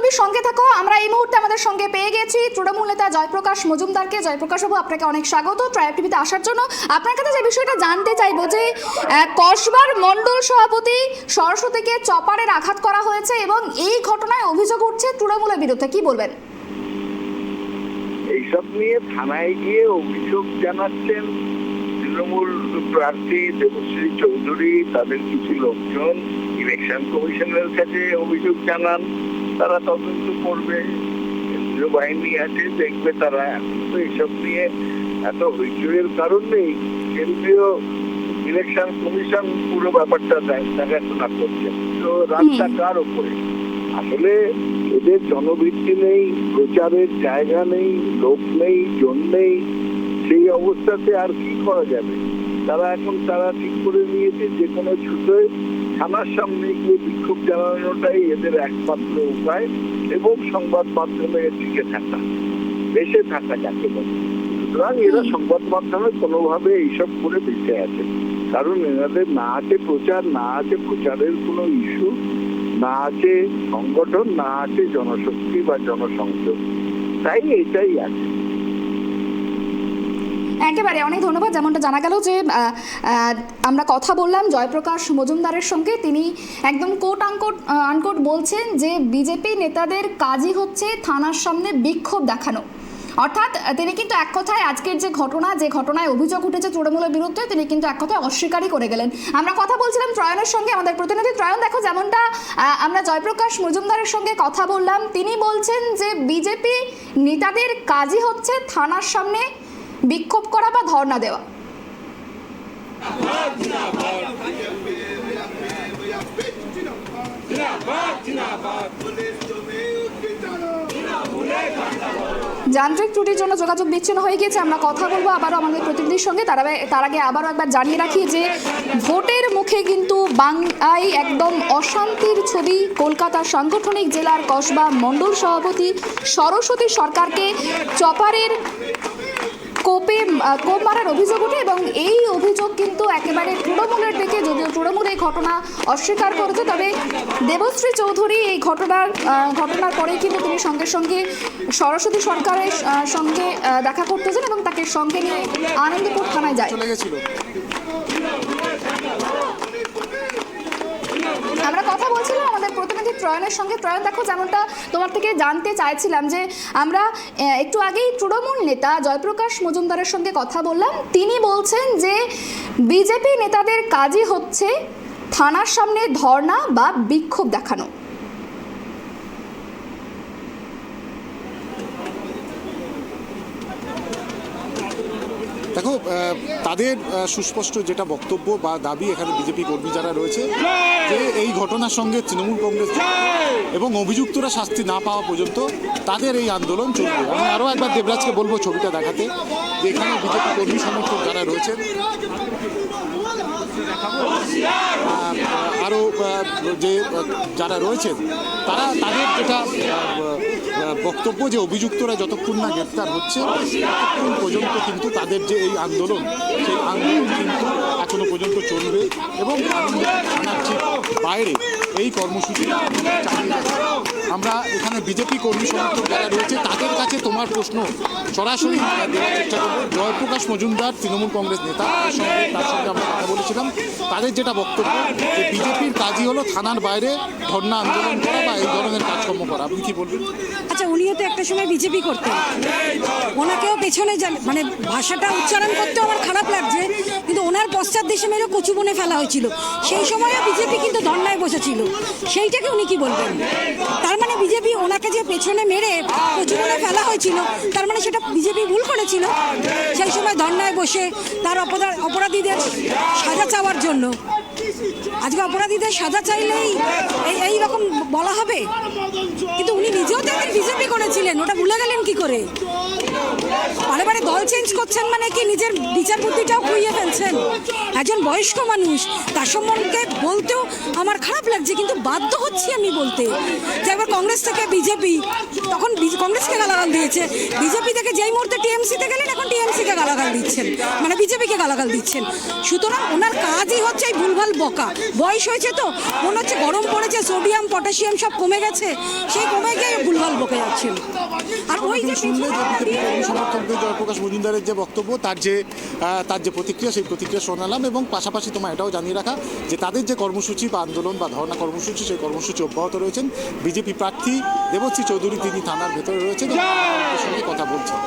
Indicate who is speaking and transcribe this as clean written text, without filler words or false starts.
Speaker 1: টিভির সঙ্গে থাকো। আমরা এই মুহূর্তে আমাদের সঙ্গে পেয়ে গেছি তৃণমূল নেতা জয়প্রকাশ মজুমদারকে। জয়প্রকাশ বাবু, আপনাকে অনেক স্বাগত ট্রাইব টিভিতে আসার জন্য। আপনার কাছে যে বিষয়টা জানতে চাইবো যে কসবার মণ্ডল সভাপতি সরস্বতীকে চপারের আঘাত করা হয়েছে এবং এই ঘটনায় অভিযোগ উঠছে তৃণমূলের বিরুদ্ধে, কি বলবেন?
Speaker 2: এইসব নিয়ে থানায় গিয়ে অভিযোগ জানাচ্ছেন তৃণমূল প্রার্থী দেবশ্রী চৌধুরী, তাদের কিছু লোকজন ইলেকশন কমিশনের কাছে অভিযোগ জানান। তারা তদন্ত করবে, কেন্দ্রীয় বাহিনী আছে, দেখবে তারা। এখন তো এইসব নিয়ে এত হইচইয়ের কারণ নেই। কেন্দ্রীয় ইলেকশন কমিশন পুরো ব্যাপারটা দেখাশোনা করছে। তো রাস্তা কার ওপরে? আসলে এদের জনভিত্তি নেই, প্রচারের জায়গা নেই, লোক নেই, জন নেই। সেই অবস্থাতে আর কি করা যাবে? তারা ঠিক করে নিয়েছে যে কোনো ছুতোয় থানার সামনে গিয়ে বিক্ষোভ জানানোটাই এদের একমাত্র উপায়, এবং সংবাদ মাধ্যমে টিকে থাকা, বেঁচে থাকা যাকে বলে। সুতরাং এরা সংবাদ মাধ্যমে কোনোভাবে এইসব করে বেঁচে আছে, কারণ এনাদের না আছে প্রচার, না আছে প্রচারের কোনো ইস্যু, না আছে সংগঠন, না আছে জনশক্তি বা জনসংযোগ। তাই এটাই আছে।
Speaker 1: একেবারে অনেক ধন্যবাদ। যেমনটা জানা গেল যে আমরা কথা বললাম জয়প্রকাশ মজুমদারের সঙ্গে, তিনি একদম কোট আনকোট বলছেন যে বিজেপি নেতাদের কাজই হচ্ছে থানার সামনে বিক্ষোভ দেখানো। অর্থাৎ তিনি কিন্তু এক কথায় আজকের যে ঘটনায় অভিযোগ উঠেছে তৃণমূলের বিরুদ্ধে, তিনি কিন্তু এক কথায় অস্বীকারই করে গেলেন। আমরা কথা বলছিলাম ত্রয়নের সঙ্গে, আমাদের প্রতিনিধি ত্রয়ন। দেখো, যেমনটা আমরা জয়প্রকাশ মজুমদারের সঙ্গে কথা বললাম, তিনি বলছেন যে বিজেপি নেতাদের কাজই হচ্ছে থানার সামনে বিক্ষোভ করা বা ধর্ণা দেওয়া। যান্ত্রিক ত্রুটির জন্য যোগাযোগ বিচ্ছিন্ন হয়ে গিয়েছে। আমরা কথা বলবো আবারও আমাদের প্রতিনিধির সঙ্গে। তার আগে আবারও একবার জানিয়ে রাখি যে ভোটের মুখে কিন্তু বাংলায় একদম অশান্তির ছবি। কলকাতার সাংগঠনিক জেলার কসবা মণ্ডল সভাপতি সরস্বতী সরকারকে চপারের কোপ মারার অভিযোগ ওঠে এবং এই অভিযোগ কিন্তু একেবারে তৃণমূলের দিকে, যদিও তৃণমূল এই ঘটনা অস্বীকার করেছে, তবে দেবশ্রী চৌধুরী এই ঘটনার পরেই কিন্তু তিনি সঙ্গে সঙ্গে সরস্বতী সরকারের সঙ্গে দেখা করতে যান এবং তাকে সঙ্গে নিয়ে আনন্দপুর থানায় যায়। আমরা কথা বলছিলাম আমাদের প্রতিনিধি ত্রয়নের সঙ্গে। ত্রয়ন, দেখো, যেমনটা তোমার থেকে জানতে চাইছিলাম যে আমরা একটু আগেই তৃণমূল নেতা জয়প্রকাশ মজুমদারের সঙ্গে কথা বললাম। তিনি বলছেন যে বিজেপি নেতাদের কাজই হচ্ছে থানার সামনে ধর্ণা বা বিক্ষোভ দেখানো।
Speaker 3: দেখো, তাদের সুস্পষ্ট যেটা বক্তব্য বা দাবি এখানে বিজেপি কর্মী যারা রয়েছে, যে এই ঘটনার সঙ্গে তৃণমূল কংগ্রেস এবং অভিযুক্তরা শাস্তি না পাওয়া পর্যন্ত তাদের এই আন্দোলন চলবে। আমি আরও একবার দেবরাজকে বলবো ছবিটা দেখাতে, যে এখানে বিজেপি কর্মী সমর্থক যারা রয়েছেন, আরও যে যারা রয়েছেন তাদের যেটা বক্তব্য, যে অভিযুক্তরা যতক্ষণ না গ্রেপ্তার হচ্ছে ততক্ষণ পর্যন্ত কিন্তু তাদের যে এই আন্দোলন, সেই আন্দোলন কিন্তু এখনো পর্যন্ত চলবে এবং থানার ঠিক বাইরে এই কর্মসূচি চালিয়ে যাচ্ছে। আমরা এখানে বিজেপি কর্মী সমর্থক যারা রয়েছে তাদের কাছে তোমার প্রশ্ন সরাসরি দেওয়ার চেষ্টা করবো। জয়প্রকাশ মজুমদার তৃণমূল কংগ্রেস নেতা, তার সঙ্গে আমরা কথা বলেছিলাম। তাদের যেটা বক্তব্য, যে বিজেপির কাজই হলো থানার বাইরে ধর্ণা আন্দোলন করা বা এই ধরনের কাজকর্ম করা। আপনি কি বলবেন?
Speaker 4: আচ্ছা, উনিও তো একটা সময় বিজেপি করতেন, ওনাকেও পেছনে মানে ভাষাটা উচ্চারণ করতে আমার খারাপ লাগছে, কিন্তু ওনার পশ্চাৎ দেশে মেরে কচু বনে ফেলা হয়েছিল, সেই সময়ও বিজেপি কিন্তু ধর্ণায় বসেছিল। সেইটাকে উনি কি বলবেন? তার মানে বিজেপি ওনাকে যে পেছনে মেরে কচু বনে ফেলা হয়েছিল, তার মানে সেটা বিজেপি ভুল করেছিল সেই সময় ধর্ণায় বসে তার অপরাধীদের সাজা চাওয়ার জন্য। আজকে অপরাধীদের সাজা চাইলেই এই রকম বলা হবে? কিন্তু উনি নিজেও তো একদিন বিজেপি করেছিলেন, ওটা ভুলে গেলেন কি করে? বারে বারে দল চেঞ্জ করছেন মানে কি নিজের বিচার বুদ্ধিটাও খুইয়ে ফেলছেন? একজন বয়স্ক মানুষ, তার সম্বন্ধে বলতেও আমার খারাপ লাগছে, কিন্তু বাধ্য হচ্ছি আমি বলতে যে একবার কংগ্রেস থেকে বিজেপি, তখন কংগ্রেসকে গালাগাল দিয়েছে, বিজেপি থেকে যেই মুহূর্তে টিএমসিতে গেলেন এখন টিএমসিকে গালাগাল দিচ্ছেন, মানে বিজেপিকে গালাগাল দিচ্ছেন। সুতরাং ওনার কাজই হচ্ছে এই ভুলভাল বকা। বয়স হয়েছে তো, মনে হচ্ছে গরম পড়েছে, সোডিয়াম পটাশিয়াম সব কমে গেছে, সেই কমে গিয়ে ভুলভাল বকে যাচ্ছিল। আর ওই যে
Speaker 3: শুনলে যে বিজেপি কর্মী সমর্থকদের জয়প্রকাশ মজুমদারের যে বক্তব্য, তার যে প্রতিক্রিয়া, সেই প্রতিক্রিয়া শোনালাম। এবং পাশাপাশি তোমার এটাও জানিয়ে রাখা যে তাদের যে কর্মসূচি বা আন্দোলন বা ধর্ণা কর্মসূচি, সেই কর্মসূচি অব্যাহত রয়েছেন। বিজেপি প্রার্থী দেবশ্রী চৌধুরী তিনি থানার ভেতরে রয়েছেন এবং সঙ্গে কথা বলছেন।